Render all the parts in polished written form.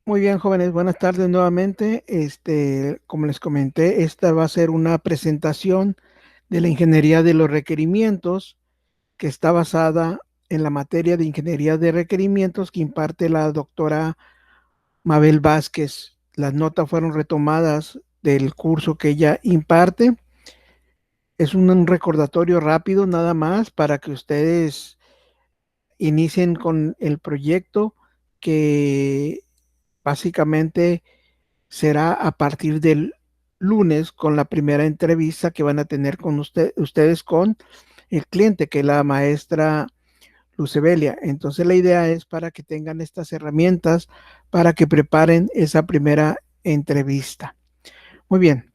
Muy bien, jóvenes, buenas tardes nuevamente. Como les comenté, esta va a ser una presentación de la ingeniería de los requerimientos que está basada en la materia de ingeniería de requerimientos que imparte la doctora Mabel Vázquez. Las notas fueron retomadas del curso que ella imparte. Es un recordatorio rápido nada más para que ustedes inicien con el proyecto que básicamente será a partir del lunes con la primera entrevista que van a tener con ustedes con el cliente, que es la maestra Lucebelia. Entonces la idea es para que tengan estas herramientas para que preparen esa primera entrevista. Muy bien.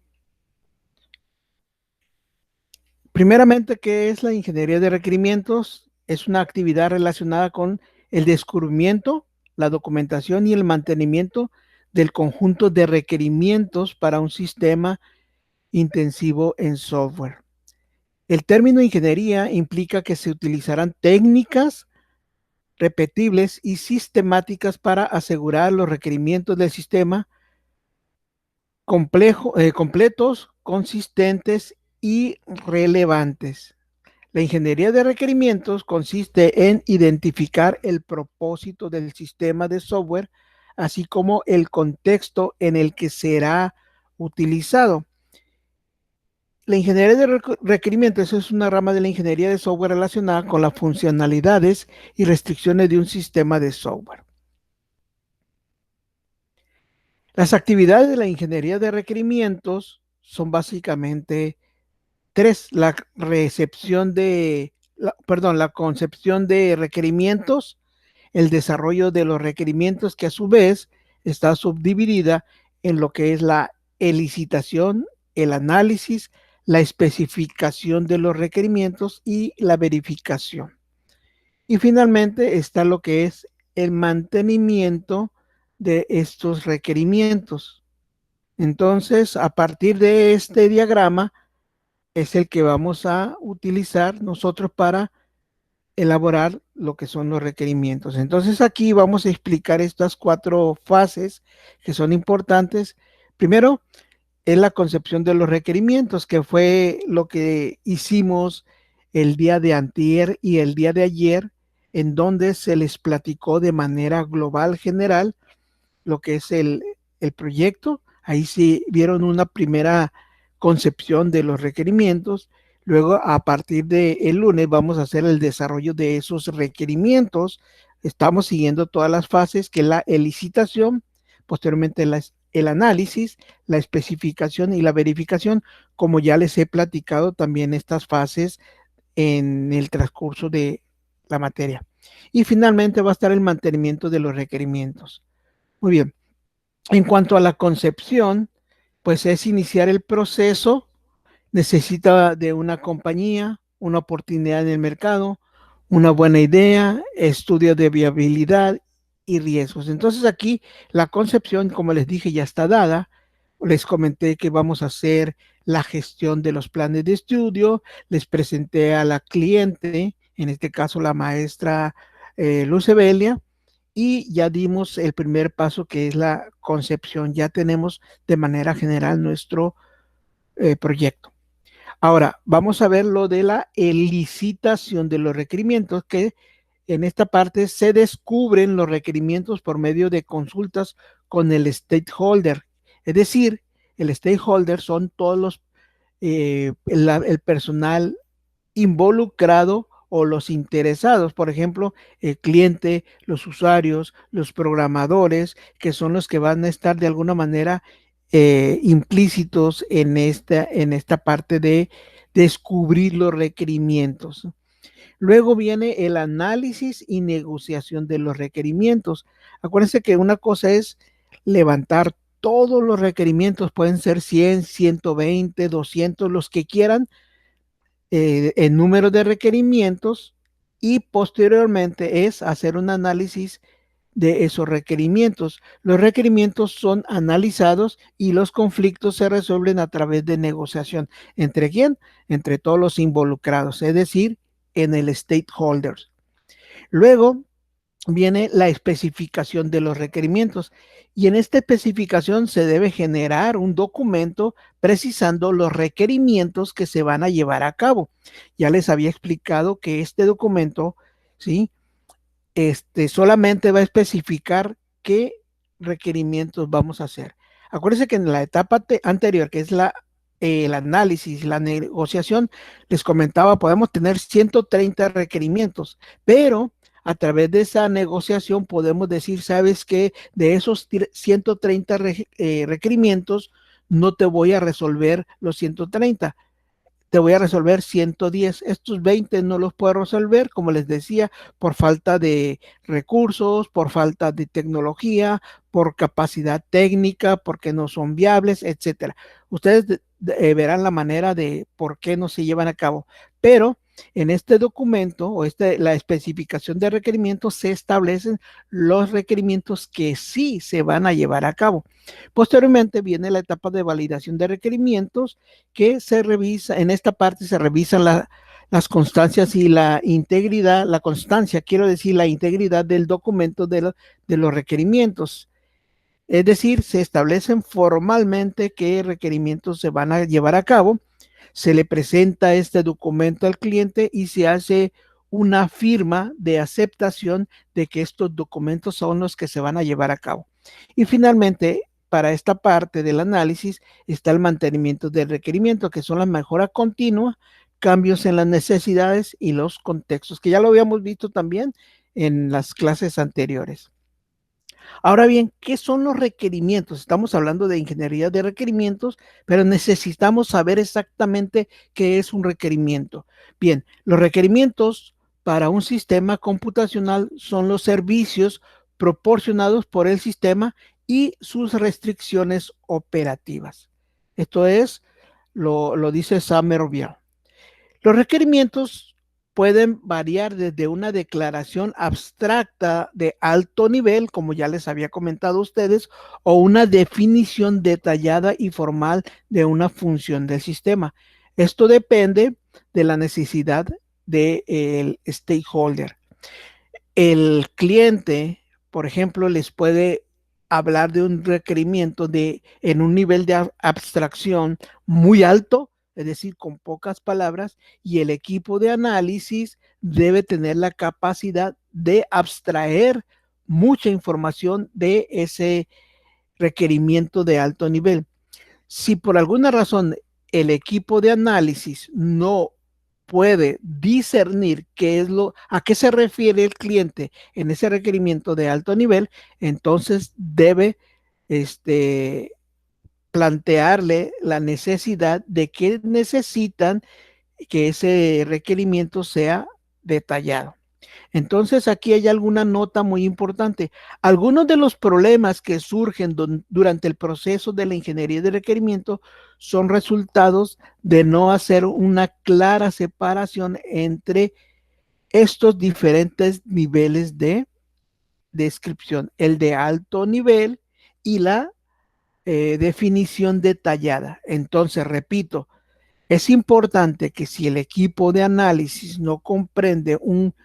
Primeramente, ¿qué es la ingeniería de requerimientos? Es una actividad relacionada con el descubrimiento, la documentación y el mantenimiento del conjunto de requerimientos para un sistema intensivo en software. El término ingeniería implica que se utilizarán técnicas repetibles y sistemáticas para asegurar los requerimientos del sistema completos, consistentes y relevantes. La ingeniería de requerimientos consiste en identificar el propósito del sistema de software, así como el contexto en el que será utilizado. La ingeniería de requerimientos es una rama de la ingeniería de software relacionada con las funcionalidades y restricciones de un sistema de software. Las actividades de la ingeniería de requerimientos son básicamente tres: la concepción de requerimientos, el desarrollo de los requerimientos, que a su vez está subdividida en lo que es la elicitación, el análisis, la especificación de los requerimientos y la verificación. Y finalmente está lo que es el mantenimiento de estos requerimientos. Entonces, a partir de este diagrama es el que vamos a utilizar nosotros para elaborar lo que son los requerimientos. Entonces aquí vamos a explicar estas cuatro fases que son importantes. Primero es la concepción de los requerimientos, que fue lo que hicimos el día de antier y el día de ayer, en donde se les platicó de manera global, general, lo que es el proyecto. Ahí sí vieron una primera concepción de los requerimientos. Luego, a partir del lunes, vamos a hacer el desarrollo de esos requerimientos. Estamos siguiendo todas las fases, que es la elicitación, posteriormente el análisis, la especificación y la verificación, como ya les he platicado también estas fases en el transcurso de la materia. Y finalmente va a estar el mantenimiento de los requerimientos. Muy bien. En cuanto a la concepción, pues es iniciar el proceso. Necesita de una compañía, una oportunidad en el mercado, una buena idea, estudio de viabilidad y riesgos. Entonces aquí la concepción, como les dije, ya está dada. Les comenté que vamos a hacer la gestión de los planes de estudio. Les presenté a la cliente, en este caso la maestra Lucebelia, y ya dimos el primer paso, que es la concepción. Ya tenemos de manera general nuestro proyecto. Ahora, vamos a ver lo de la licitación de los requerimientos, que en esta parte se descubren los requerimientos por medio de consultas con el stakeholder. Es decir, el stakeholder son todos el personal involucrado o los interesados, por ejemplo, el cliente, los usuarios, los programadores, que son los que van a estar de alguna manera implícitos en esta parte de descubrir los requerimientos. Luego viene el análisis y negociación de los requerimientos. Acuérdense que una cosa es levantar todos los requerimientos, pueden ser 100, 120, 200, los que quieran, el número de requerimientos, y posteriormente es hacer un análisis de esos requerimientos. Los requerimientos son analizados y los conflictos se resuelven a través de negociación. ¿Entre quién? Entre todos los involucrados, es decir, en el stakeholders. Luego viene la especificación de los requerimientos. Y en esta especificación se debe generar un documento precisando los requerimientos que se van a llevar a cabo. Ya les había explicado que este documento, ¿sí? Solamente va a especificar qué requerimientos vamos a hacer. Acuérdense que en la etapa anterior, que es el análisis, la negociación, les comentaba, podemos tener 130 requerimientos, pero a través de esa negociación podemos decir, sabes que de esos 130 requerimientos, no te voy a resolver los 130, te voy a resolver 110. Estos 20 no los puedo resolver, como les decía, por falta de recursos, por falta de tecnología, por capacidad técnica, porque no son viables, etcétera. Ustedes verán la manera de por qué no se llevan a cabo. Pero en este documento o la especificación de requerimientos se establecen los requerimientos que sí se van a llevar a cabo. Posteriormente viene la etapa de validación de requerimientos que se revisa, en esta parte se revisan las constancias y la integridad, la constancia, quiero decir, la integridad del documento de los requerimientos. Es decir, se establecen formalmente qué requerimientos se van a llevar a cabo, se le presenta este documento al cliente y se hace una firma de aceptación de que estos documentos son los que se van a llevar a cabo. Y finalmente, para esta parte del análisis está el mantenimiento del requerimiento, que son la mejora continua, cambios en las necesidades y los contextos, que ya lo habíamos visto también en las clases anteriores. Ahora bien, ¿qué son los requerimientos? Estamos hablando de ingeniería de requerimientos, pero necesitamos saber exactamente qué es un requerimiento. Bien, los requerimientos para un sistema computacional son los servicios proporcionados por el sistema y sus restricciones operativas. Esto es, lo dice Somerville. Los requerimientos pueden variar desde una declaración abstracta de alto nivel, como ya les había comentado a ustedes, o una definición detallada y formal de una función del sistema. Esto depende de la necesidad del stakeholder. El cliente, por ejemplo, les puede hablar de un requerimiento en un nivel de abstracción muy alto, es decir, con pocas palabras, y el equipo de análisis debe tener la capacidad de abstraer mucha información de ese requerimiento de alto nivel. Si por alguna razón el equipo de análisis no puede discernir a qué se refiere el cliente en ese requerimiento de alto nivel, entonces debe plantearle la necesidad de que necesitan que ese requerimiento sea detallado. Entonces aquí hay alguna nota muy importante. Algunos de los problemas que surgen durante el proceso de la ingeniería de requerimiento son resultados de no hacer una clara separación entre estos diferentes niveles de descripción, el de alto nivel y la definición detallada. Entonces, repito, es importante que si el equipo de análisis no comprende un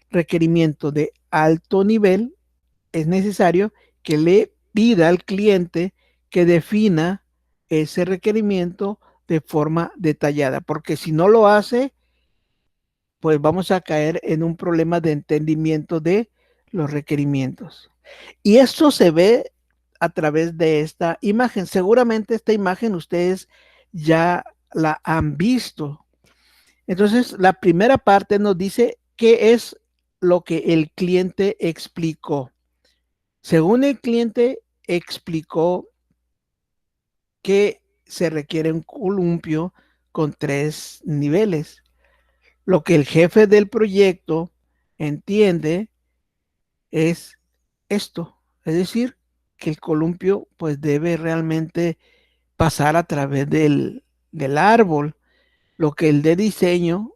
requerimiento de alto nivel, es necesario que le pida al cliente que defina ese requerimiento de forma detallada, porque si no lo hace, pues vamos a caer en un problema de entendimiento de los requerimientos. Y esto se ve a través de esta imagen. Seguramente esta imagen ustedes ya la han visto. Entonces, la primera parte nos dice qué es lo que el cliente explicó. Según el cliente explicó que se requiere un columpio con 3 niveles. Lo que el jefe del proyecto entiende es esto, es decir, que el columpio pues debe realmente pasar a través del árbol. Lo que el de diseño,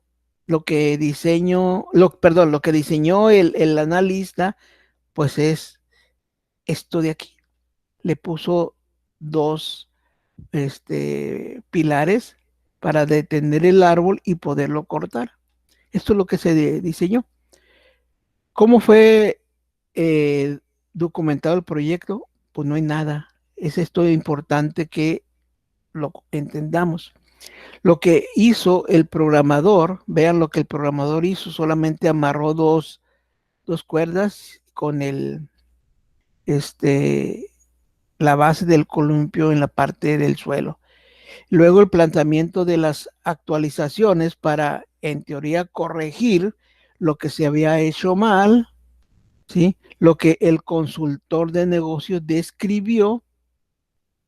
lo que diseñó el analista, pues es esto de aquí. Le puso 2 pilares para detener el árbol y poderlo cortar. Esto es lo que se diseñó. ¿Cómo fue? eh, documentado el proyecto, pues no hay nada. Es esto importante que lo entendamos. Lo que hizo el programador, vean lo que el programador hizo, solamente amarró dos cuerdas con este, la base del columpio en la parte del suelo. Luego el planteamiento de las actualizaciones para, en teoría, corregir lo que se había hecho mal, ¿sí? Lo que el consultor de negocios describió.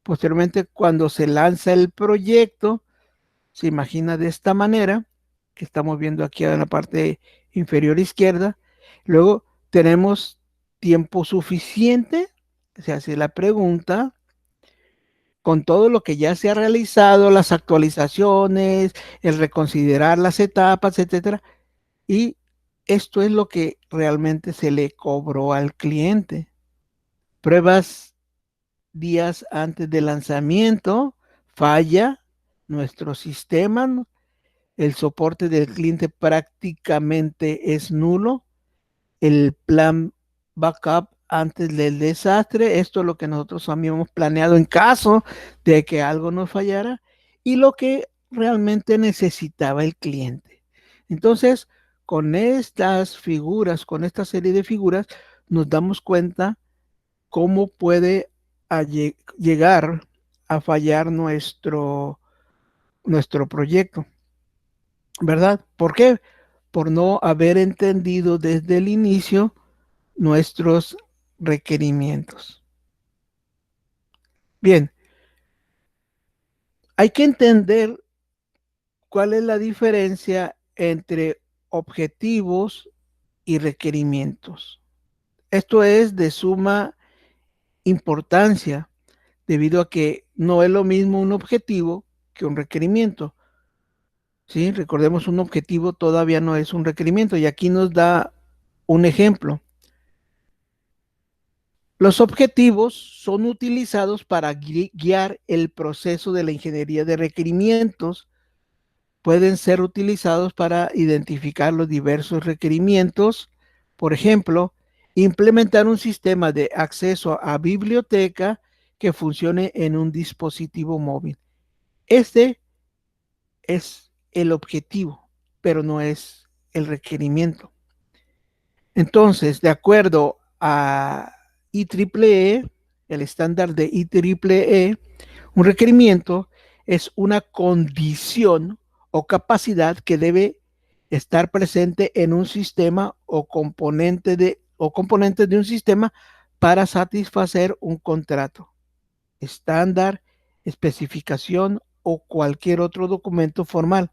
Posteriormente, cuando se lanza el proyecto, se imagina de esta manera, que estamos viendo aquí en la parte inferior izquierda. Luego tenemos tiempo suficiente, se hace la pregunta, con todo lo que ya se ha realizado, las actualizaciones, el reconsiderar las etapas, etcétera. Y esto es lo que realmente se le cobró al cliente. Pruebas días antes del lanzamiento, falla nuestro sistema, el soporte del cliente prácticamente es nulo, el plan backup antes del desastre, esto es lo que nosotros habíamos planeado en caso de que algo nos fallara y lo que realmente necesitaba el cliente. Entonces, con estas figuras, con esta serie de figuras, nos damos cuenta cómo puede llegar a fallar nuestro proyecto, ¿verdad? ¿Por qué? Por no haber entendido desde el inicio nuestros requerimientos. Bien, hay que entender cuál es la diferencia entre objetivos y requerimientos. Esto es de suma importancia debido a que no es lo mismo un objetivo que un requerimiento. ¿Sí? Recordemos, un objetivo todavía no es un requerimiento y aquí nos da un ejemplo. Los objetivos son utilizados para guiar el proceso de la ingeniería de requerimientos. Pueden ser utilizados para identificar los diversos requerimientos. Por ejemplo, implementar un sistema de acceso a biblioteca que funcione en un dispositivo móvil. Este es el objetivo, pero no es el requerimiento. Entonces, de acuerdo a IEEE, el estándar de IEEE, un requerimiento es una condición o capacidad que debe estar presente en un sistema o componente de un sistema para satisfacer un contrato, estándar, especificación o cualquier otro documento formal,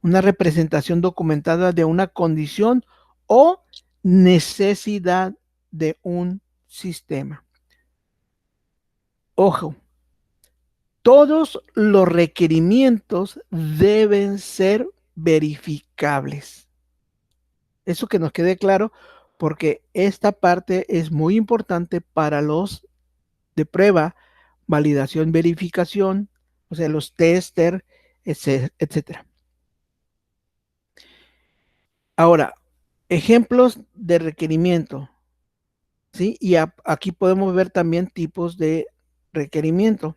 una representación documentada de una condición o necesidad de un sistema. Ojo, todos los requerimientos deben ser verificables. Eso que nos quede claro, porque esta parte es muy importante para los de prueba, validación, verificación, o sea, los tester, etcétera. Ahora, ejemplos de requerimiento, ¿sí? Y aquí podemos ver también tipos de requerimiento.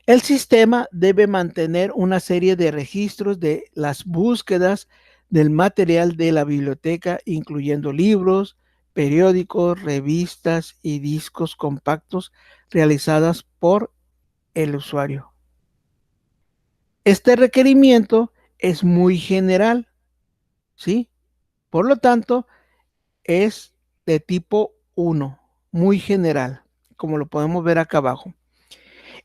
El sistema debe mantener una serie de registros de las búsquedas del material de la biblioteca, incluyendo libros, periódicos, revistas y discos compactos realizadas por el usuario. Este requerimiento es muy general, ¿sí? Por lo tanto, es de tipo 1, muy general, como lo podemos ver acá abajo.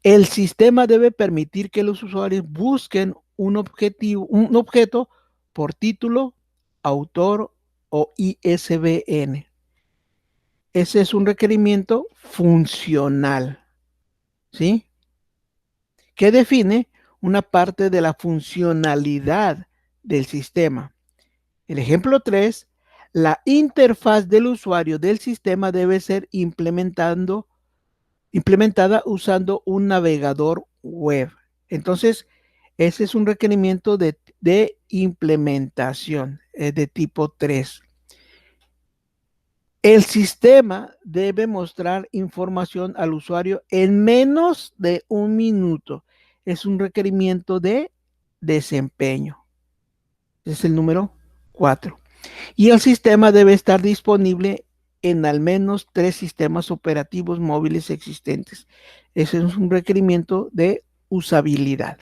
El sistema debe permitir que los usuarios busquen un objeto por título, autor o ISBN. Ese es un requerimiento funcional, ¿sí? Que define una parte de la funcionalidad del sistema. El ejemplo 3, la interfaz del usuario del sistema debe ser implementada usando un navegador web. Entonces, ese es un requerimiento de implementación de tipo 3. El sistema debe mostrar información al usuario en menos de un minuto. Es un requerimiento de desempeño. Es el número 4. Y el sistema debe estar disponible en al menos 3 sistemas operativos móviles existentes. Ese es un requerimiento de usabilidad.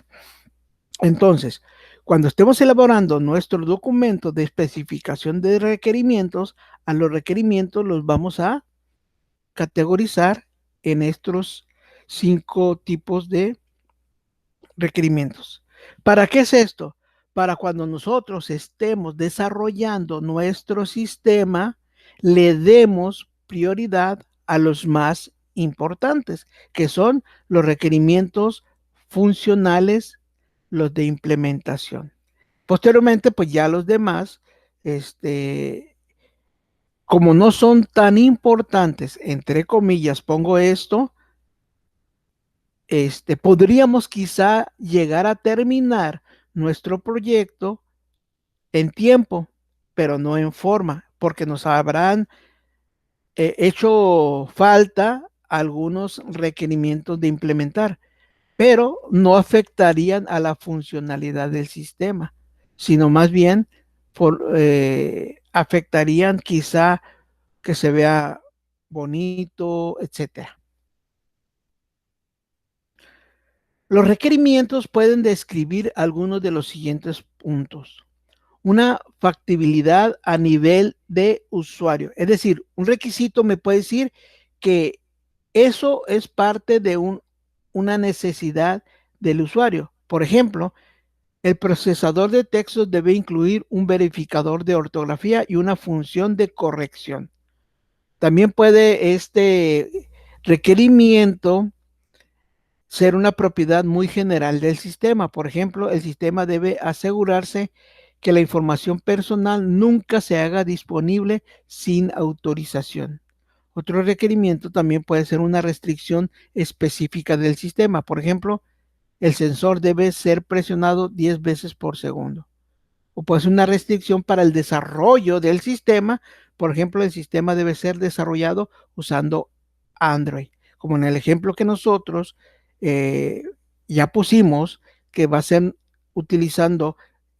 Entonces, cuando estemos elaborando nuestro documento de especificación de requerimientos, a los requerimientos los vamos a categorizar en estos 5 tipos de requerimientos. ¿Para qué es esto? Para cuando nosotros estemos desarrollando nuestro sistema, le demos prioridad a los más importantes, que son los requerimientos funcionales, los de implementación. Posteriormente, pues ya los demás, como no son tan importantes, entre comillas, pongo esto, podríamos quizá llegar a terminar nuestro proyecto en tiempo, pero no en forma, porque nos habrán hecho falta algunos requerimientos de implementar, pero no afectarían a la funcionalidad del sistema, sino más bien afectarían quizá que se vea bonito, etcétera. Los requerimientos pueden describir algunos de los siguientes puntos. Una factibilidad a nivel de usuario. Es decir, un requisito me puede decir que eso es parte de una necesidad del usuario. Por ejemplo, el procesador de textos debe incluir un verificador de ortografía y una función de corrección. También puede este requerimiento ser una propiedad muy general del sistema. Por ejemplo, el sistema debe asegurarse que la información personal nunca se haga disponible sin autorización. Otro requerimiento también puede ser una restricción específica del sistema. Por ejemplo, el sensor debe ser presionado 10 veces por segundo. O puede ser una restricción para el desarrollo del sistema. Por ejemplo, el sistema debe ser desarrollado usando Android, como en el ejemplo que nosotros eh, ya pusimos, que va a ser utilizando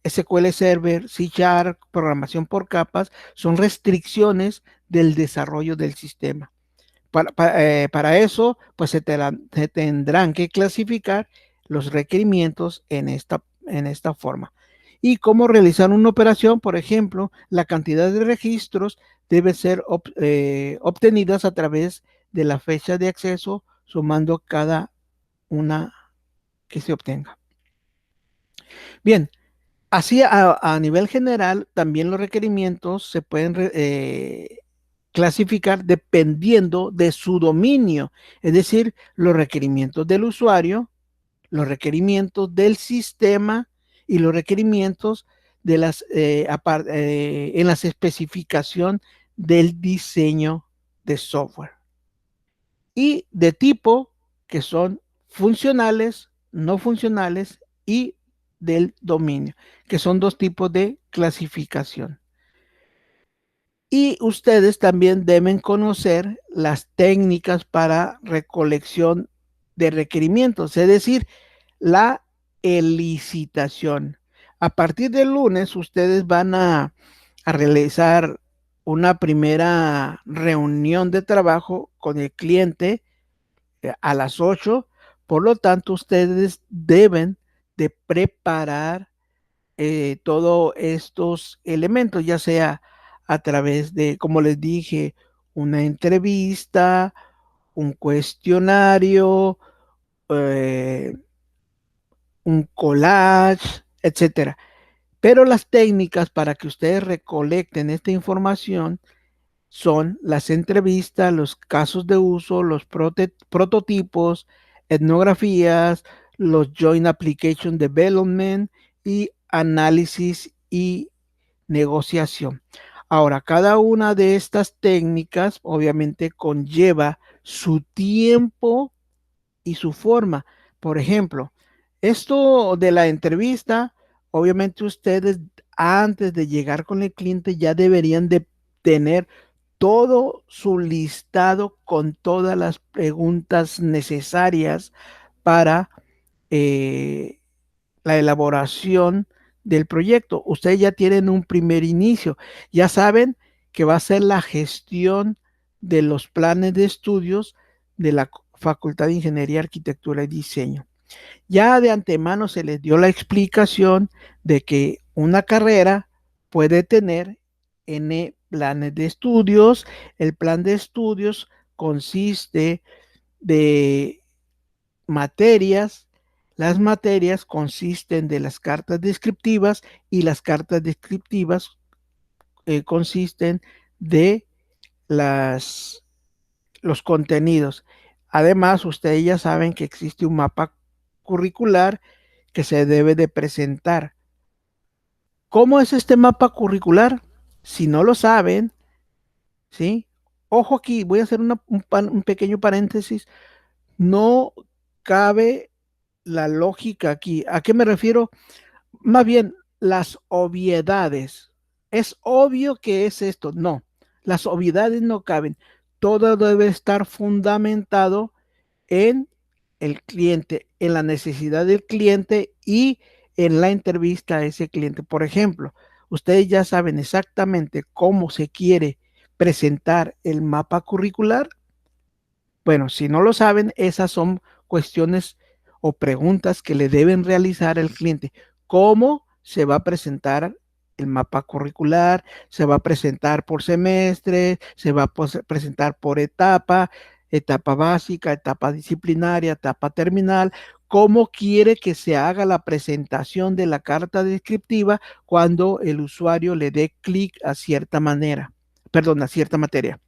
SQL Server, C Sharp, programación por capas, son restricciones del desarrollo del sistema. Para eso, pues se tendrán que clasificar los requerimientos en esta forma. Y cómo realizar una operación, por ejemplo, la cantidad de registros debe ser obtenidas a través de la fecha de acceso, sumando cada una que se obtenga. Bien, así a nivel general, también los requerimientos se pueden clasificar dependiendo de su dominio, es decir, los requerimientos del usuario, los requerimientos del sistema y los requerimientos de en las especificación del diseño de software. Y de tipo que son funcionales, no funcionales y del dominio, que son 2 tipos de clasificación. Y ustedes también deben conocer las técnicas para recolección de requerimientos, es decir, la elicitación. A partir del lunes, ustedes van a realizar una primera reunión de trabajo con el cliente a las 8. Por lo tanto, ustedes deben de preparar todos estos elementos, ya sea a través de, como les dije, una entrevista, un cuestionario, eh, un collage, etcétera. Pero las técnicas para que ustedes recolecten esta información son las entrevistas, los casos de uso, los prototipos, etnografías, los Joint Application Development y análisis y negociación. Ahora, cada una de estas técnicas obviamente conlleva su tiempo y su forma. Por ejemplo, esto de la entrevista, obviamente ustedes antes de llegar con el cliente ya deberían de tener todo su listado con todas las preguntas necesarias para eh, la elaboración del proyecto. Ustedes ya tienen un primer inicio, ya saben que va a ser la gestión de los planes de estudios de la Facultad de Ingeniería, Arquitectura y Diseño. Ya de antemano se les dio la explicación de que una carrera puede tener N planes de estudios. El plan de estudios consiste de materias. Las materias consisten de las cartas descriptivas y las cartas descriptivas consisten de las, los contenidos. Además, ustedes ya saben que existe un mapa curricular que se debe de presentar. ¿Cómo es este mapa curricular? Si no lo saben, ¿sí? Ojo aquí, voy a hacer un pequeño paréntesis. No cabe la lógica aquí. ¿A qué me refiero? Más bien, las obviedades. Es obvio que es esto. No, las obviedades no caben. Todo debe estar fundamentado en el cliente, en la necesidad del cliente y en la entrevista a ese cliente. Por ejemplo, ustedes ya saben exactamente cómo se quiere presentar el mapa curricular. Bueno, si no lo saben, esas son cuestiones o preguntas que le deben realizar al cliente. ¿Cómo se va a presentar el mapa curricular? ¿Se va a presentar por semestre? ¿Se va a presentar por etapa? Etapa básica, etapa disciplinaria, etapa terminal. ¿Cómo quiere que se haga la presentación de la carta descriptiva cuando el usuario le dé clic a cierta manera? Perdón, a cierta materia.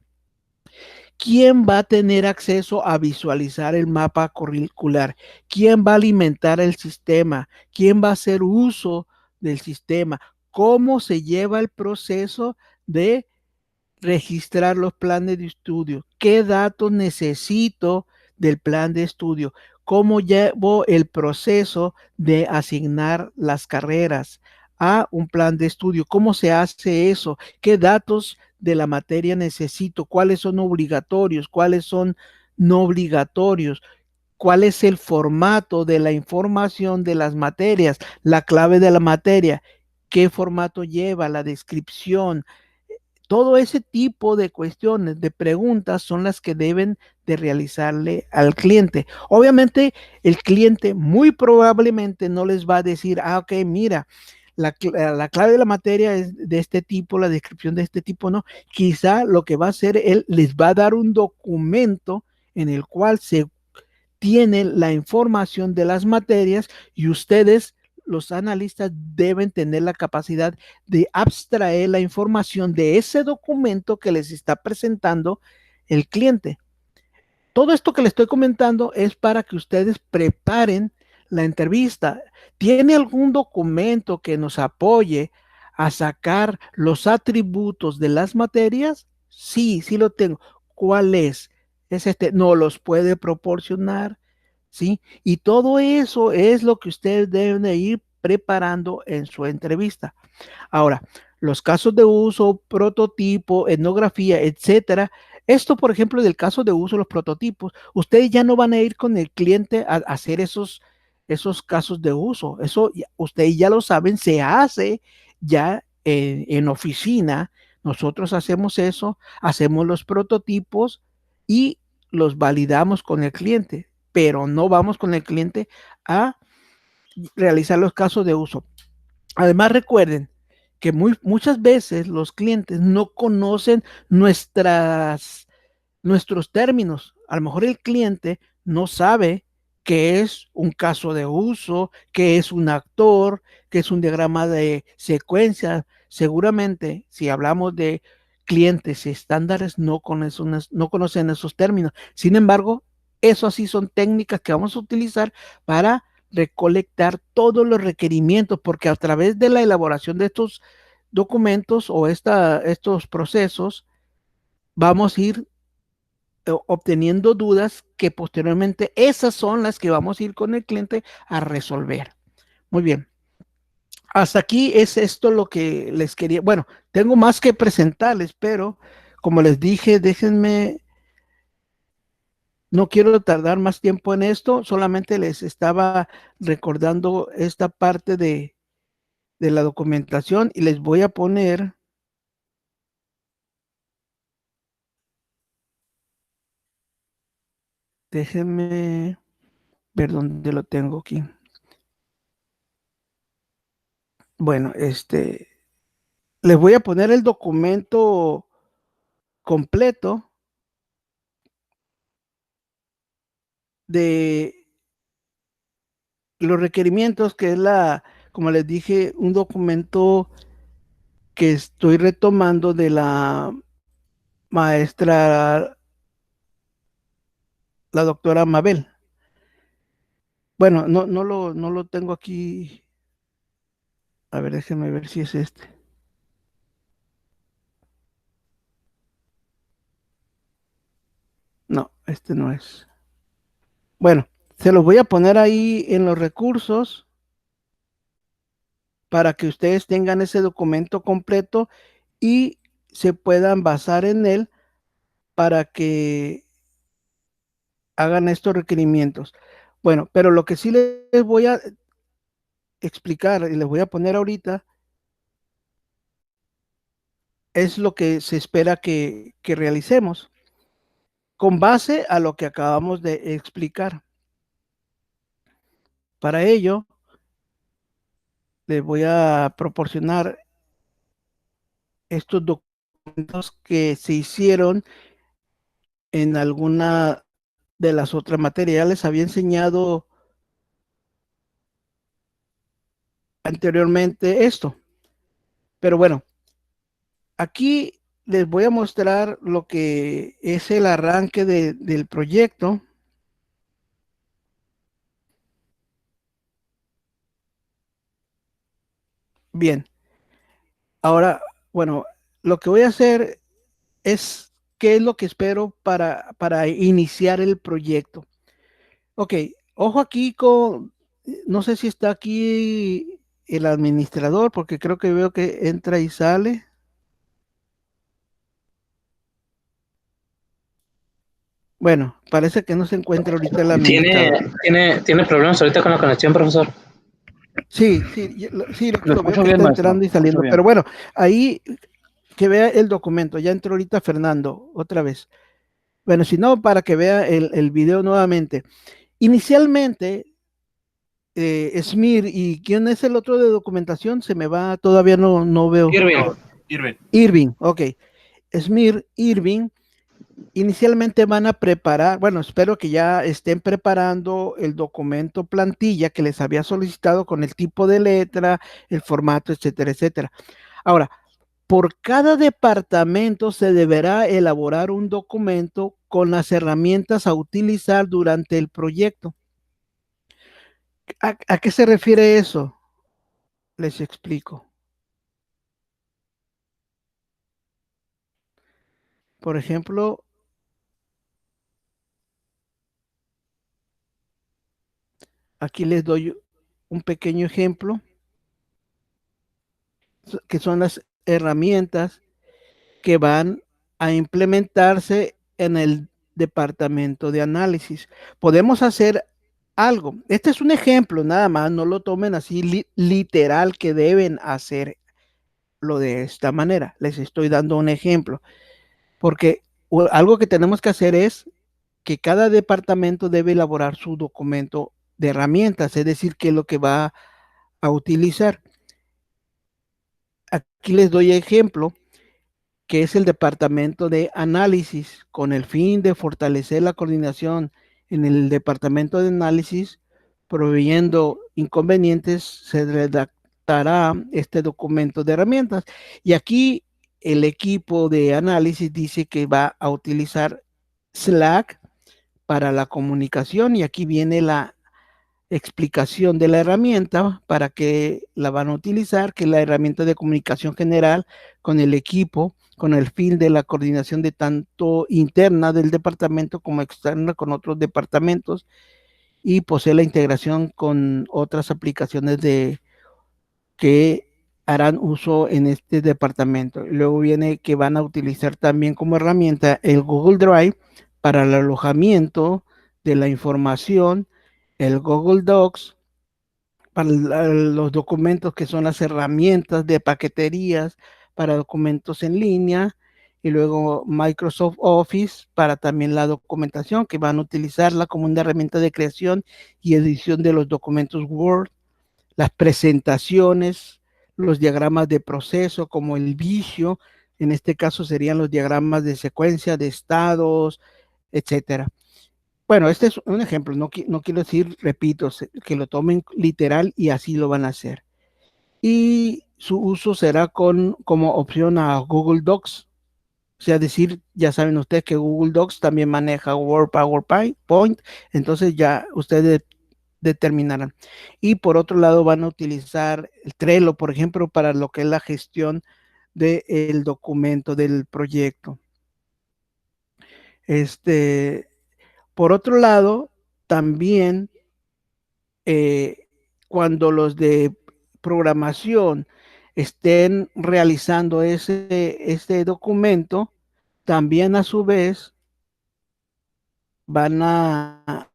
¿Quién va a tener acceso a visualizar el mapa curricular? ¿Quién va a alimentar el sistema? ¿Quién va a hacer uso del sistema? ¿Cómo se lleva el proceso de registrar los planes de estudio? ¿Qué datos necesito del plan de estudio? ¿Cómo llevo el proceso de asignar las carreras a un plan de estudio? ¿Cómo se hace eso? ¿Qué datos de la materia necesito? ¿Cuáles son obligatorios? ¿Cuáles son no obligatorios? ¿Cuál es el formato de la información de las materias? La clave de la materia. ¿Qué formato lleva? La descripción. Todo ese tipo de cuestiones, de preguntas, son las que deben de realizarle al cliente. Obviamente, el cliente muy probablemente no les va a decir, ok, mira, la clave de la materia es de este tipo, la descripción de este tipo, no. Quizá lo que va a hacer, él les va a dar un documento en el cual se tiene la información de las materias y ustedes, los analistas, deben tener la capacidad de abstraer la información de ese documento que les está presentando el cliente. Todo esto que les estoy comentando es para que ustedes preparen la entrevista. ¿Tiene algún documento que nos apoye a sacar los atributos de las materias? Sí, sí lo tengo. ¿Cuál es? Es este, no los puede proporcionar, ¿sí? Y todo eso es lo que ustedes deben de ir preparando en su entrevista. Ahora, los casos de uso, prototipo, etnografía, etcétera. Esto, por ejemplo, del caso de uso, los prototipos, ustedes ya no van a ir con el cliente a hacer esos casos de uso. Eso ustedes ya lo saben, se hace ya en oficina. Nosotros hacemos eso, hacemos los prototipos y los validamos con el cliente, pero no vamos con el cliente a realizar los casos de uso. Además, recuerden que muchas veces los clientes no conocen nuestros términos. A lo mejor el cliente no sabe qué es un caso de uso, qué es un actor, qué es un diagrama de secuencia. Seguramente, si hablamos de clientes estándares, no conocen esos términos. Sin embargo, eso sí son técnicas que vamos a utilizar para recolectar todos los requerimientos, porque a través de la elaboración de estos documentos o estos procesos, vamos a ir obteniendo dudas que posteriormente esas son las que vamos a ir con el cliente a resolver. Muy bien. Hasta aquí es esto lo que les quería. Bueno, tengo más que presentarles, pero como les dije, déjenme, no quiero tardar más tiempo en esto, solamente les estaba recordando esta parte de la documentación y les voy a poner, déjenme ver dónde lo tengo aquí. Bueno, les voy a poner el documento completo de los requerimientos, que es como les dije, un documento que estoy retomando de la maestra, la doctora Mabel. Bueno, no lo tengo aquí. A ver, déjenme ver si es este. No, este no es. Bueno, se los voy a poner ahí en los recursos para que ustedes tengan ese documento completo y se puedan basar en él para que hagan estos requerimientos. Bueno, pero lo que sí les voy a explicar y les voy a poner ahorita es lo que se espera que realicemos con base a lo que acabamos de explicar. Para ello, les voy a proporcionar estos documentos que se hicieron en alguna de las otras materias. Ya les había enseñado anteriormente esto, pero bueno, aquí les voy a mostrar lo que es el arranque del proyecto. Bien, ahora, bueno, lo que voy a hacer es qué es lo que espero para iniciar el proyecto. Ok, ojo aquí con, no sé si está aquí el administrador, porque creo que veo que entra y sale. Bueno, parece que no se encuentra ahorita el ¿Tiene, administrador. tiene problemas ahorita con la conexión, profesor? Sí, sí, sí, Lo lo veo escucho que bien, está maestro. entrando y Lo escucho saliendo, bien. pero bueno, ahí que vea el documento, ya entró ahorita Fernando, otra vez. Bueno, si no, para que vea el video nuevamente. Inicialmente, Smir, ¿y quién es el otro de documentación? Se me va, todavía no veo. Irving. Irving, ok. Smir, Irving, inicialmente van a preparar, bueno, espero que ya estén preparando el documento plantilla que les había solicitado con el tipo de letra, el formato, etcétera, etcétera. Ahora, por cada departamento se deberá elaborar un documento con las herramientas a utilizar durante el proyecto. ¿A qué se refiere eso? Les explico. Por ejemplo, aquí les doy un pequeño ejemplo, que son las herramientas que van a implementarse en el departamento de análisis. Podemos hacer algo. Este es un ejemplo, nada más, no lo tomen así literal que deben hacer lo de esta manera. Les estoy dando un ejemplo, porque algo que tenemos que hacer es que cada departamento debe elaborar su documento de herramientas, es decir, qué es lo que va a utilizar. Aquí les doy ejemplo, que es el departamento de análisis, con el fin de fortalecer la coordinación en el departamento de análisis, proveyendo inconvenientes, se redactará este documento de herramientas. Y aquí el equipo de análisis dice que va a utilizar Slack para la comunicación y aquí viene la explicación de la herramienta para que la van a utilizar, que es la herramienta de comunicación general con el equipo, con el fin de la coordinación de tanto interna del departamento como externa con otros departamentos y posee la integración con otras aplicaciones que harán uso en este departamento. Luego viene que van a utilizar también como herramienta el Google Drive para el alojamiento de la información, el Google Docs para los documentos que son las herramientas de paqueterías para documentos en línea y luego Microsoft Office para también la documentación que van a utilizarla como una herramienta de creación y edición de los documentos Word, las presentaciones, los diagramas de proceso como el vicio, en este caso serían los diagramas de secuencia de estados, etcétera. Bueno, este es un ejemplo, no quiero decir, repito, que lo tomen literal y así lo van a hacer. Y su uso será como opción a Google Docs. O sea, decir, ya saben ustedes que Google Docs también maneja Word, PowerPoint, entonces ya ustedes determinarán. Y por otro lado van a utilizar el Trello, por ejemplo, para lo que es la gestión del documento del proyecto. Por otro lado, también cuando los de programación estén realizando este documento, también a su vez van a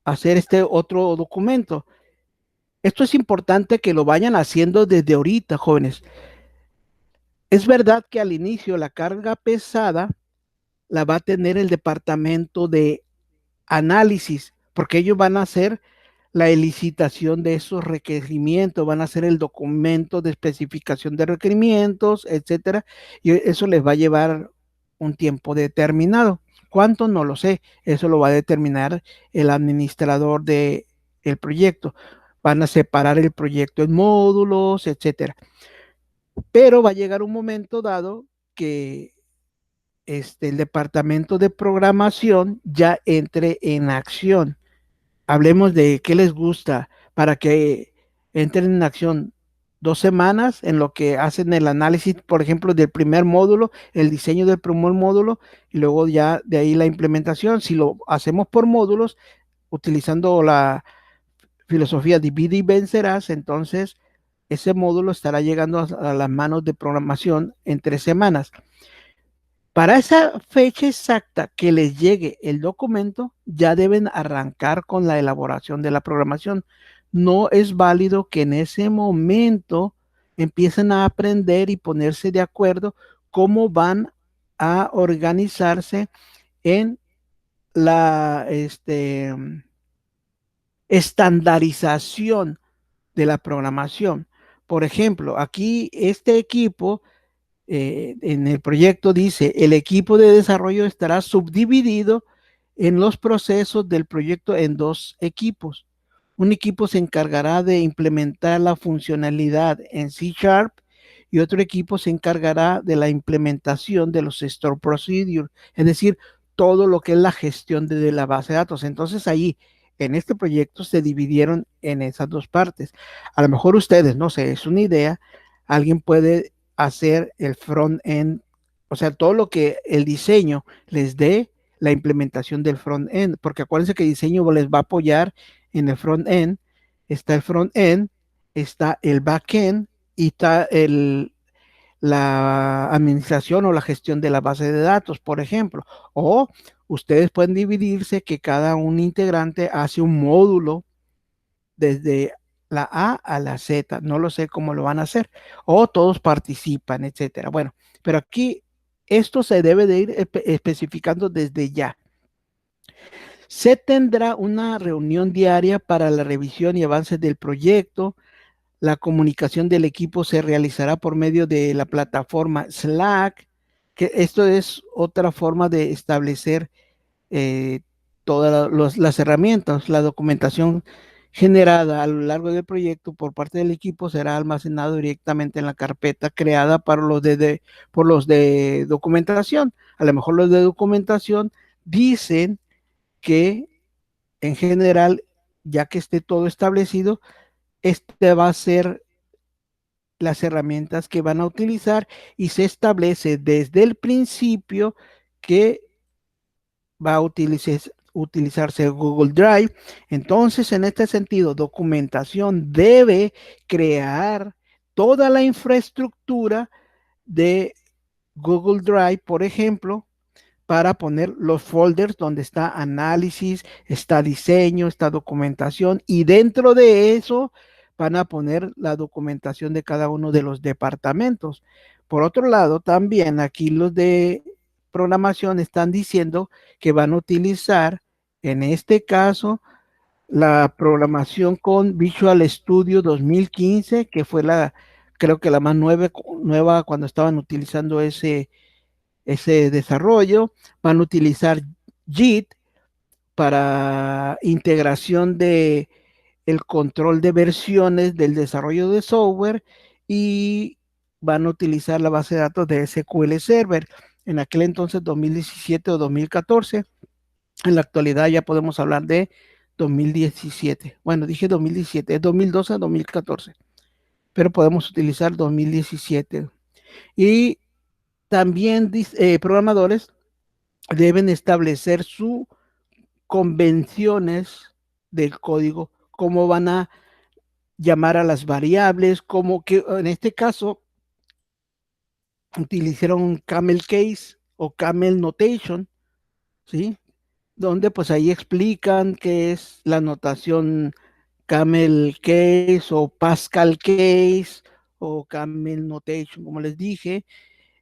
hacer este otro documento. Esto es importante que lo vayan haciendo desde ahorita, jóvenes. Es verdad que al inicio la carga pesada la va a tener el departamento de análisis, porque ellos van a hacer la elicitación de esos requerimientos, van a hacer el documento de especificación de requerimientos, etcétera, y eso les va a llevar un tiempo determinado. ¿Cuánto? No lo sé, eso lo va a determinar el administrador del proyecto. Van a separar el proyecto en módulos, etcétera. Pero va a llegar un momento dado que el departamento de programación ya entre en acción. Hablemos de qué les gusta para que entren en acción 2 semanas en lo que hacen el análisis, por ejemplo, del primer módulo, el diseño del primer módulo y luego ya de ahí la implementación. Si lo hacemos por módulos, utilizando la filosofía divide y vencerás, entonces ese módulo estará llegando a las manos de programación en 3 semanas. Para esa fecha exacta que les llegue el documento, ya deben arrancar con la elaboración de la programación. No es válido que en ese momento empiecen a aprender y ponerse de acuerdo cómo van a organizarse en la estandarización de la programación. Por ejemplo, aquí este equipo en el proyecto dice, el equipo de desarrollo estará subdividido en los procesos del proyecto en 2 equipos. Un equipo se encargará de implementar la funcionalidad en C# y otro equipo se encargará de la implementación de los store procedures, es decir, todo lo que es la gestión de la base de datos. Entonces ahí, en este proyecto se dividieron en esas 2 partes. A lo mejor ustedes, no sé, es una idea, alguien puede hacer el front-end, o sea, todo lo que el diseño les dé la implementación del front-end, porque acuérdense que el diseño les va a apoyar en el front-end, está el front-end, está el back-end y está la administración o la gestión de la base de datos, por ejemplo. O ustedes pueden dividirse que cada un integrante hace un módulo desde la A a la Z. No lo sé cómo lo van a hacer. O todos participan, etcétera. Bueno, pero aquí esto se debe de ir especificando desde ya. Se tendrá una reunión diaria para la revisión y avances del proyecto. La comunicación del equipo se realizará por medio de la plataforma Slack, que esto es otra forma de establecer eh, todas las herramientas. La documentación generada a lo largo del proyecto por parte del equipo será almacenado directamente en la carpeta creada para por los de documentación. A lo mejor los de documentación dicen que en general, ya que esté todo establecido, este va a ser las herramientas que van a utilizar y se establece desde el principio que va a utilizarse Google Drive. Entonces, en este sentido, documentación debe crear toda la infraestructura de Google Drive, por ejemplo, para poner los folders donde está análisis, está diseño, está documentación, y dentro de eso van a poner la documentación de cada uno de los departamentos. Por otro lado, también aquí los de programación están diciendo que van a utilizar, en este caso, la programación con Visual Studio 2015, que fue creo que la más nueva cuando estaban utilizando ese desarrollo. Van a utilizar JIT para integración de el control de versiones del desarrollo de software, y van a utilizar la base de datos de SQL Server. En aquel entonces, 2017 o 2014. En la actualidad ya podemos hablar de 2017. Bueno, dije 2017, es 2012 a 2014, pero podemos utilizar 2017. Y también programadores deben establecer sus convenciones del código, cómo van a llamar a las variables, como que en este caso utilizaron camel case o camel notation, ¿sí? Donde pues ahí explican qué es la notación camel case o Pascal case o camel notation, como les dije,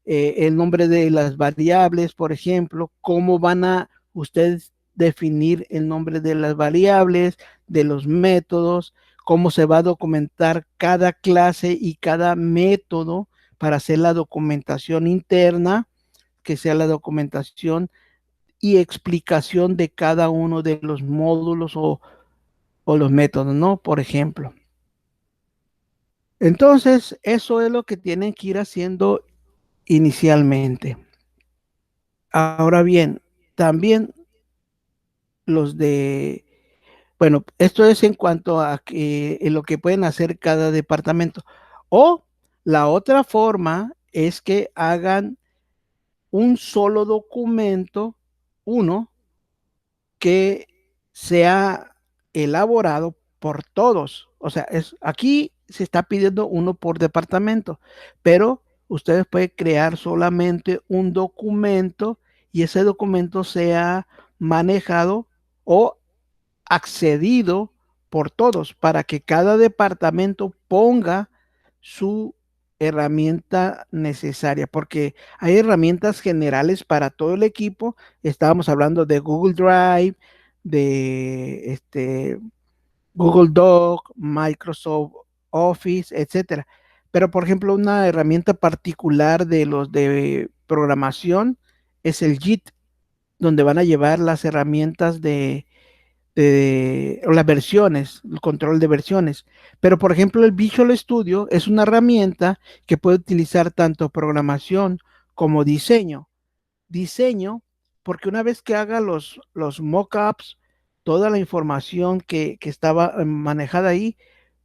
el nombre de las variables, por ejemplo, cómo van a ustedes definir el nombre de las variables, de los métodos, cómo se va a documentar cada clase y cada método para hacer la documentación interna, que sea la documentación y explicación de cada uno de los módulos o los métodos, ¿no? Por ejemplo. Entonces, eso es lo que tienen que ir haciendo inicialmente. Ahora bien, también los de, bueno, esto es en cuanto a en lo que pueden hacer cada departamento. O la otra forma es que hagan un solo documento, uno, que sea elaborado por todos. O sea, aquí se está pidiendo uno por departamento, pero ustedes pueden crear solamente un documento y ese documento sea manejado o accedido por todos para que cada departamento ponga su herramienta necesaria, porque hay herramientas generales para todo el equipo. Estábamos hablando de Google Drive, de Google Doc, Microsoft Office, etcétera. Pero, por ejemplo, una herramienta particular de los de programación es el JIT, donde van a llevar las herramientas o las versiones, el control de versiones. Pero, por ejemplo, el Visual Studio es una herramienta que puede utilizar tanto programación como diseño. Diseño, porque una vez que haga los mockups, toda la información que estaba manejada ahí,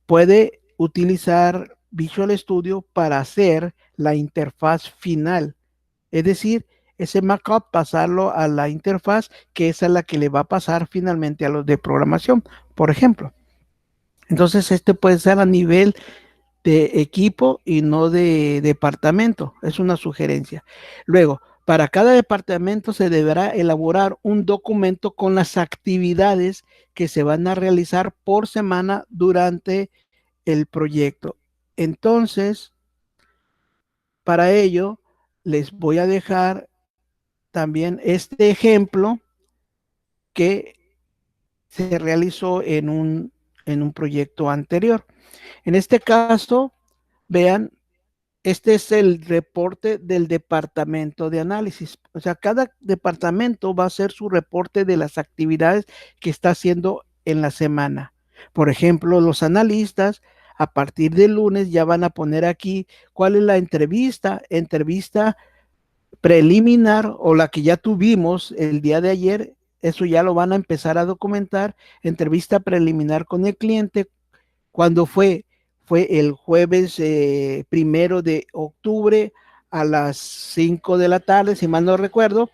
puede utilizar Visual Studio para hacer la interfaz final. Es decir, ese mockup pasarlo a la interfaz, que es a la que le va a pasar finalmente a los de programación, por ejemplo. Entonces, este puede ser a nivel de equipo y no de departamento. Es una sugerencia. Luego, para cada departamento se deberá elaborar un documento con las actividades que se van a realizar por semana durante el proyecto. Entonces, para ello, les voy a dejar también este ejemplo que se realizó en un proyecto anterior. En este caso, vean, este es el reporte del departamento de análisis. O sea, cada departamento va a hacer su reporte de las actividades que está haciendo en la semana. Por ejemplo, los analistas a partir del lunes ya van a poner aquí cuál es la entrevista preliminar o la que ya tuvimos el día de ayer. Eso ya lo van a empezar a documentar. Entrevista preliminar con el cliente. ¿Cuándo fue? Fue el jueves 1 de octubre a las 5 de la tarde, si mal no recuerdo.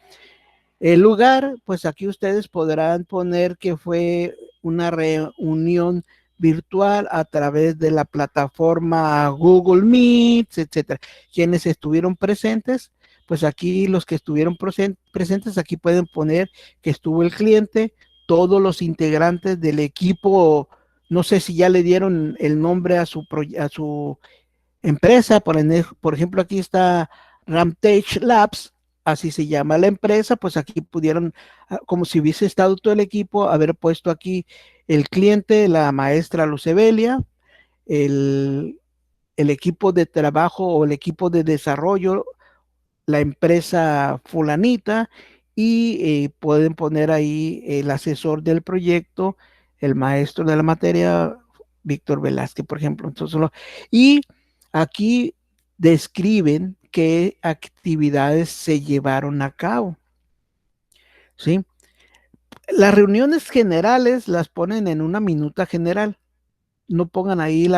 El lugar, pues aquí ustedes podrán poner que fue una reunión virtual a través de la plataforma Google Meet, etcétera. Quienes estuvieron presentes, pues aquí los que estuvieron presentes, aquí pueden poner que estuvo el cliente, todos los integrantes del equipo, no sé si ya le dieron el nombre a su empresa, por ejemplo, aquí está Ramtage Labs, así se llama la empresa, pues aquí pudieron, como si hubiese estado todo el equipo, haber puesto aquí el cliente, la maestra Lucebelia, el, el equipo de trabajo o el equipo de desarrollo, la empresa fulanita, y pueden poner ahí el asesor del proyecto, el maestro de la materia, Víctor Velázquez, por ejemplo. Entonces, y aquí describen qué actividades se llevaron a cabo. ¿Sí? Las reuniones generales las ponen en una minuta general. No pongan ahí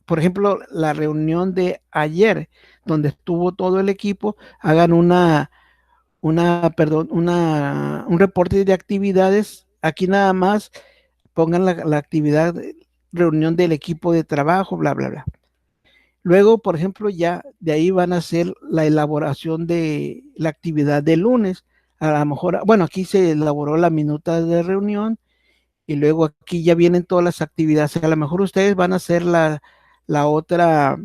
por ejemplo, la reunión de ayer, donde estuvo todo el equipo, hagan un reporte de actividades. Aquí nada más pongan la actividad, reunión del equipo de trabajo, bla, bla, bla. Luego, por ejemplo, ya de ahí van a hacer la elaboración de la actividad del lunes. A lo mejor, bueno, aquí se elaboró la minuta de reunión y luego aquí ya vienen todas las actividades. A lo mejor ustedes van a hacer la otra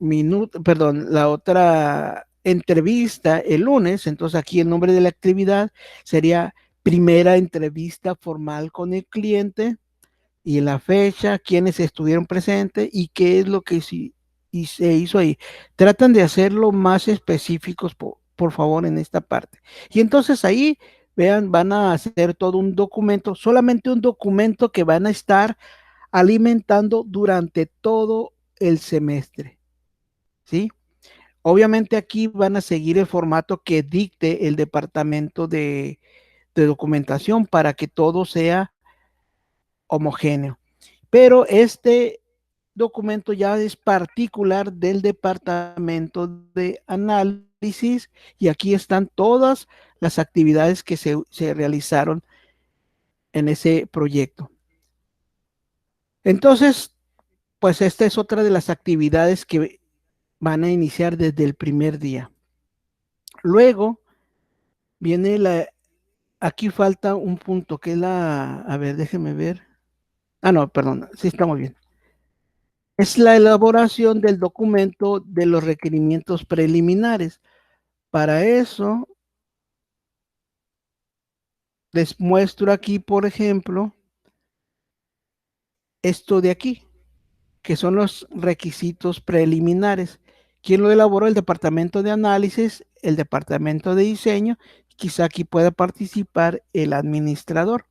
la otra entrevista el lunes. Entonces aquí el nombre de la actividad sería primera entrevista formal con el cliente y la fecha, quiénes estuvieron presentes y qué es lo que y se hizo ahí. Tratan de hacerlo más específicos, por favor, en esta parte. Y entonces ahí, vean, van a hacer todo un documento, solamente un documento que van a estar alimentando durante todo el semestre. ¿Sí? Obviamente aquí van a seguir el formato que dicte el departamento de documentación para que todo sea homogéneo. Pero este documento ya es particular del departamento de análisis y aquí están todas las actividades que se realizaron en ese proyecto. Entonces, pues esta es otra de las actividades que van a iniciar desde el primer día. Luego viene aquí falta un punto que es a ver, déjeme ver. No, perdón, sí estamos bien. Es la elaboración del documento de los requerimientos preliminares. Para eso, les muestro aquí, por ejemplo, esto de aquí, que son los requisitos preliminares. ¿Quién lo elaboró? El departamento de análisis, el departamento de diseño, quizá aquí pueda participar el administrador,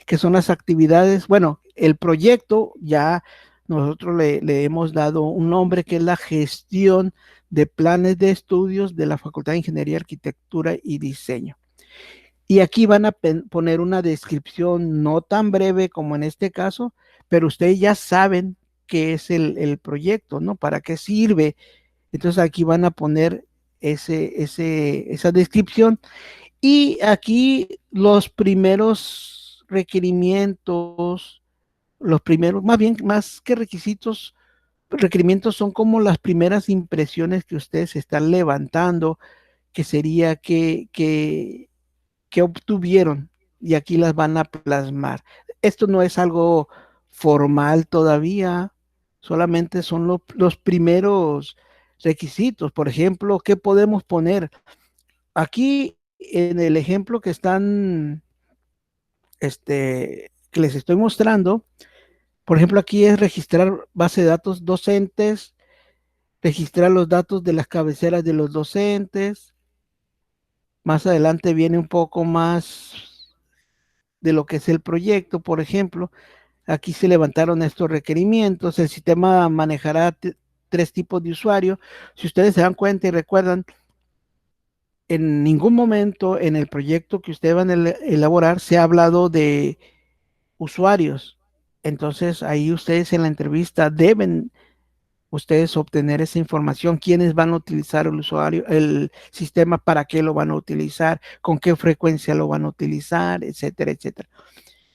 que son las actividades, bueno, el proyecto ya nosotros le hemos dado un nombre que es la gestión de planes de estudios de la Facultad de Ingeniería, Arquitectura y Diseño. Y aquí van a poner una descripción no tan breve como en este caso, pero ustedes ya saben qué es el proyecto, ¿no? ¿Para qué sirve? Entonces aquí van a poner esa descripción. Y aquí los primeros requerimientos, más bien, más que requerimientos son como las primeras impresiones que ustedes están levantando, que sería que obtuvieron y aquí las van a plasmar. Esto no es algo formal todavía, solamente son los primeros requisitos. Por ejemplo, ¿qué podemos poner? Aquí en el ejemplo que les estoy mostrando, por ejemplo, aquí es registrar base de datos docentes, registrar los datos de las cabeceras de los docentes. Más adelante viene un poco más de lo que es el proyecto. Por ejemplo, aquí se levantaron estos requerimientos. El sistema manejará 3 tipos de usuarios. Si ustedes se dan cuenta y recuerdan, en ningún momento en el proyecto que ustedes van a elaborar se ha hablado de usuarios. Entonces ahí ustedes en la entrevista deben ustedes obtener esa información, quiénes van a utilizar el usuario, el sistema, para qué lo van a utilizar, con qué frecuencia lo van a utilizar, etcétera, etcétera.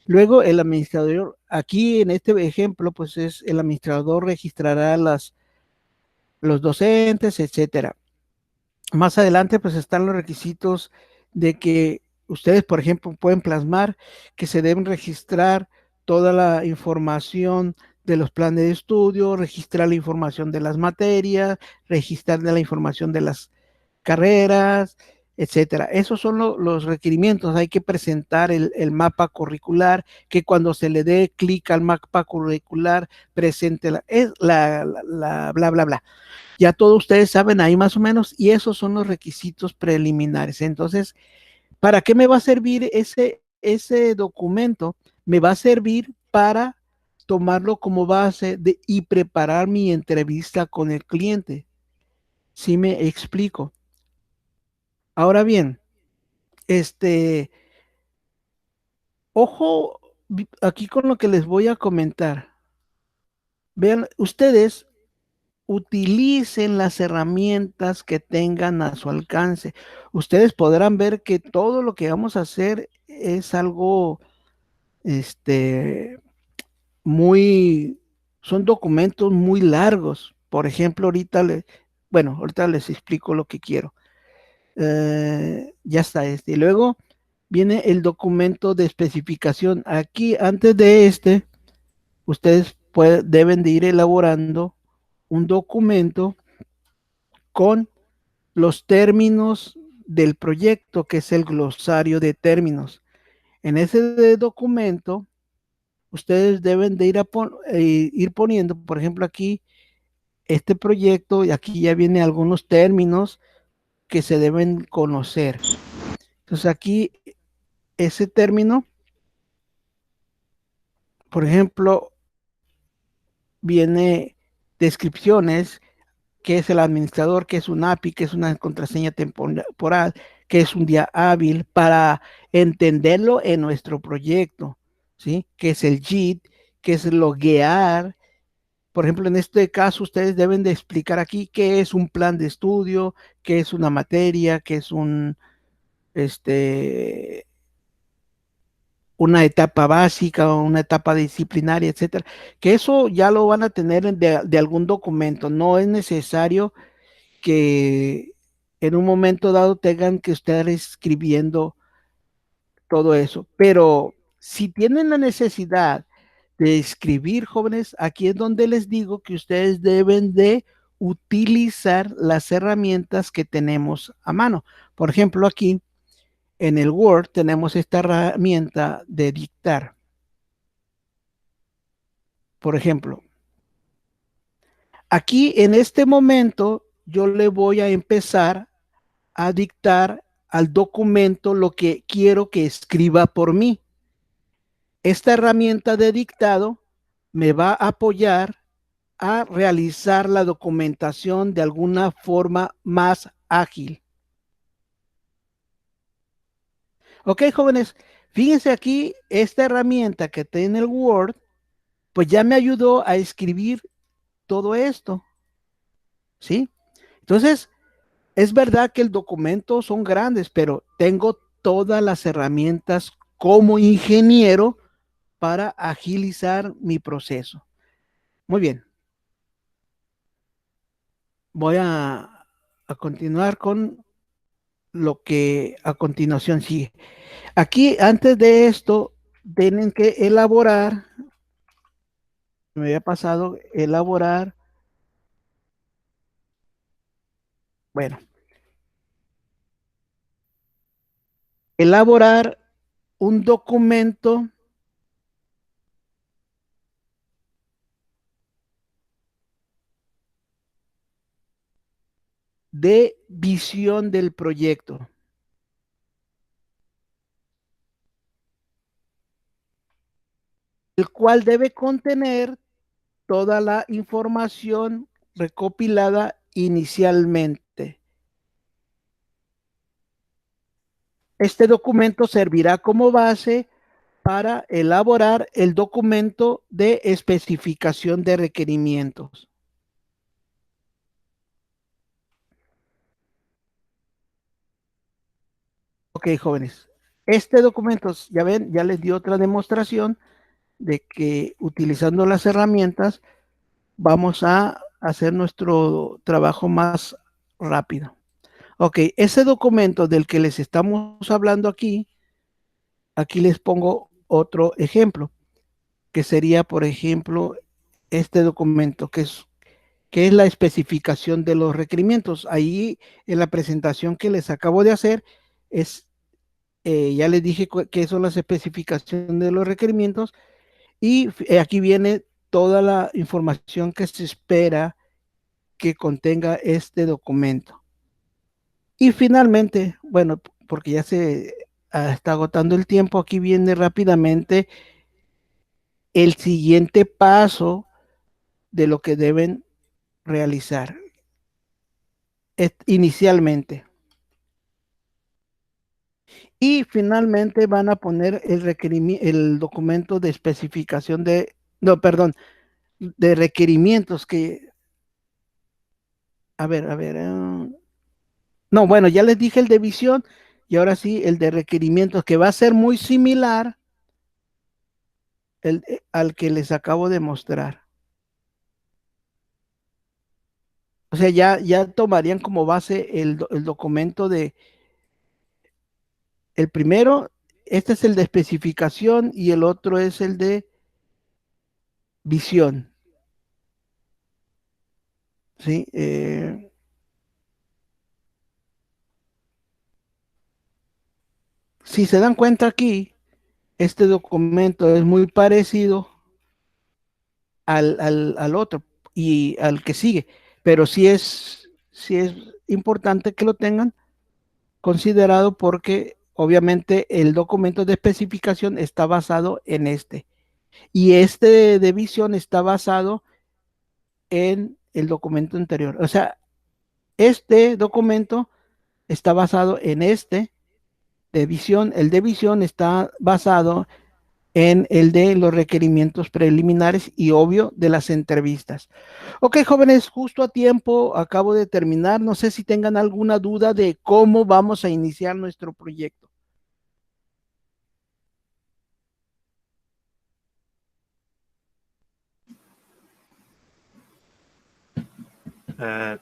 Luego el administrador, aquí en este ejemplo, pues es el administrador registrará los docentes, etcétera. Más adelante, pues están los requisitos de que ustedes, por ejemplo, pueden plasmar que se deben registrar toda la información de los planes de estudio, registrar la información de las materias, registrar la información de las carreras, etcétera. Esos son los requerimientos. Hay que presentar el mapa curricular, que cuando se le dé clic al mapa curricular, presente la bla, bla, bla. Ya todos ustedes saben ahí más o menos, y esos son los requisitos preliminares. Entonces, ¿para qué me va a servir ese documento? Me va a servir para tomarlo como base y preparar mi entrevista con el cliente. ¿Sí me explico? Ahora bien, ojo aquí con lo que les voy a comentar. Vean, ustedes utilicen las herramientas que tengan a su alcance. Ustedes podrán ver que todo lo que vamos a hacer es algo, este, muy, son documentos muy largos. Por ejemplo, bueno, ahorita les explico lo que quiero. Ya está este. Y luego viene el documento de especificación. Aquí, antes de ustedes deben de ir elaborando un documento con los términos del proyecto, que es el glosario de términos. En ese documento, ustedes deben de ir poniendo, por ejemplo, aquí, este proyecto, y aquí ya viene algunos términos que se deben conocer. Entonces aquí, ese término, por ejemplo, viene descripciones, qué es el administrador, qué es un API, qué es una contraseña temporal, qué es un día hábil, para entenderlo en nuestro proyecto, ¿sí? ¿Qué es el JIT? ¿Qué es loguear? Por ejemplo, en este caso, ustedes deben de explicar aquí qué es un plan de estudio, qué es una materia, qué es este, una etapa básica o una etapa disciplinaria, etcétera. Que eso ya lo van a tener de algún documento. No es necesario que en un momento dado tengan que estar escribiendo todo eso. Pero si tienen la necesidad de escribir, jóvenes, aquí es donde les digo que ustedes deben de utilizar las herramientas que tenemos a mano. Por ejemplo, aquí en el Word tenemos esta herramienta de dictar. Por ejemplo, aquí en este momento yo le voy a empezar a dictar al documento lo que quiero que escriba por mí. Esta herramienta de dictado me va a apoyar a realizar la documentación de alguna forma más ágil. Ok, jóvenes, fíjense aquí, esta herramienta que tiene el Word, pues ya me ayudó a escribir todo esto, ¿sí? Entonces, es verdad que el documento son grandes, pero tengo todas las herramientas como ingeniero para agilizar mi proceso. Muy bien, voy a continuar con lo que a continuación sigue. Aquí, antes de esto, tienen que elaborar, me había pasado, bueno, elaborar un documento de visión del proyecto, el cual debe contener toda la información recopilada inicialmente. Este documento servirá como base para elaborar el documento de especificación de requerimientos. Ok, jóvenes. Este documento, ya ven, ya les di otra demostración de que utilizando las herramientas vamos a hacer nuestro trabajo más rápido. Ok, ese documento del que les estamos hablando aquí les pongo otro ejemplo, que sería, por ejemplo, este documento, que es la especificación de los requerimientos. Ahí en la presentación que les acabo de hacer, ya les dije qué son las especificaciones de los requerimientos y aquí viene toda la información que se espera que contenga este documento. Y finalmente, bueno, porque ya se está agotando el tiempo, aquí viene rápidamente el siguiente paso de lo que deben realizar inicialmente. Y finalmente van a poner el documento de especificación no, perdón, de requerimientos no, bueno, ya les dije el de visión y ahora sí el de requerimientos, que va a ser muy similar al que les acabo de mostrar. O sea, ya tomarían como base el documento el primero, este es el de especificación y el otro es el de visión. ¿Sí? Si se dan cuenta aquí, este documento es muy parecido al otro y al que sigue, pero sí es importante que lo tengan considerado porque obviamente el documento de especificación está basado en este y este de visión está basado en el documento anterior. O sea, este documento está basado en este de visión, el de visión está basado en el de los requerimientos preliminares y obvio de las entrevistas. Ok, jóvenes, justo a tiempo, acabo de terminar. No sé si tengan alguna duda de cómo vamos a iniciar nuestro proyecto. Eh,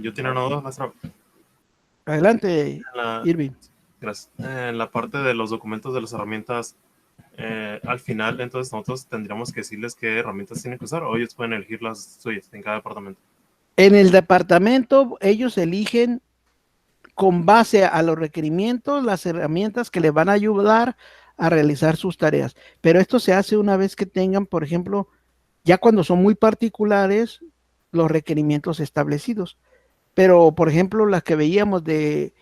yo tenía una duda, maestro. Adelante, La, Irving. gracias. En la parte de los documentos de las herramientas, al final, entonces nosotros tendríamos que decirles qué herramientas tienen que usar o ellos pueden elegir las suyas en cada departamento. En el departamento, ellos eligen con base a los requerimientos las herramientas que les van a ayudar a realizar sus tareas. Pero esto se hace una vez que tengan, por ejemplo, ya cuando son muy particulares, los requerimientos establecidos. Pero, por ejemplo, las que veíamos de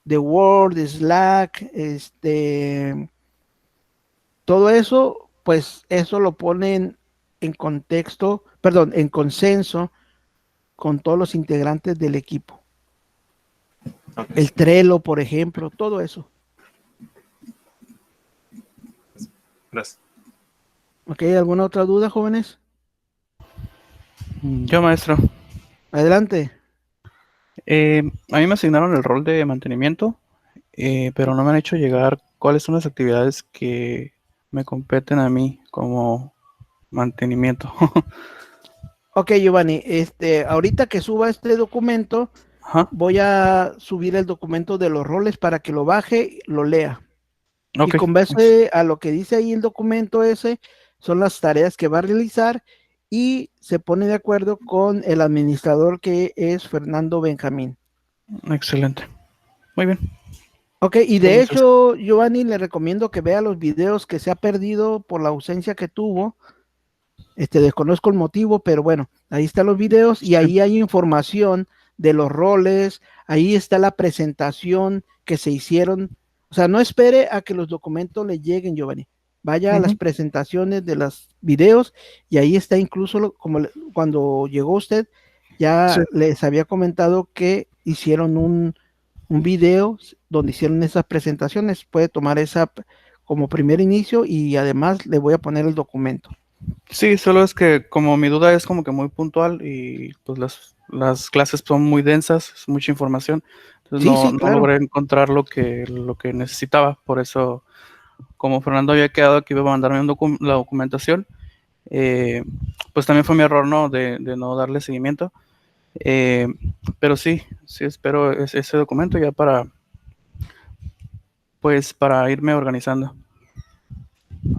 Word, de Slack, todo eso, pues eso lo ponen en contexto, perdón, en consenso con todos los integrantes del equipo. Okay. El Trello, por ejemplo, todo eso. Gracias. ¿Ok? ¿Alguna otra duda, jóvenes? Yo, maestro. Adelante. A mí me asignaron el rol de mantenimiento, pero no me han hecho llegar cuáles son las actividades que me competen a mí como mantenimiento. Ok, Giovanni, ahorita que suba este documento, Ajá. voy a subir el documento de los roles para que lo baje, lo lea. Okay. Y con base a lo que dice ahí el documento ese, son las tareas que va a realizar y se pone de acuerdo con el administrador que es Fernando Benjamín. Excelente. Muy bien. Ok, y de hecho, Giovanni, le recomiendo que vea los videos que se ha perdido por la ausencia que tuvo. Desconozco el motivo, pero bueno, ahí están los videos y ahí hay información de los roles, ahí está la presentación que se hicieron. O sea, no espere a que los documentos le lleguen, Giovanni. Vaya a las presentaciones de los videos y ahí está incluso como cuando llegó usted, ya les había comentado que hicieron un video donde hicieron esas presentaciones. Puede tomar esa como primer inicio y además le voy a poner el documento. Sí, solo es que como mi duda es como que muy puntual y pues las clases son muy densas, es mucha información. Entonces Sí, no, sí, no claro. logré encontrar lo que necesitaba. Por eso, como Fernando había quedado que iba a mandarme la documentación, pues también fue mi error, ¿no? De no darle seguimiento. Eh, pero sí espero ese documento ya para irme organizando.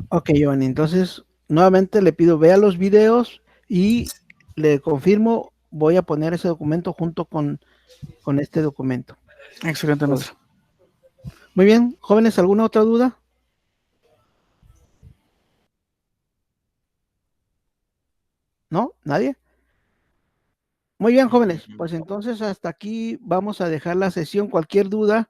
Ok, Giovanni, entonces nuevamente le pido vea los videos y le confirmo, voy a poner ese documento junto con este documento. Excelente, Pues, maestro. muy bien, jóvenes, ¿alguna otra duda? ¿No? ¿Nadie? Muy bien, jóvenes, pues entonces hasta aquí vamos a dejar la sesión. Cualquier duda,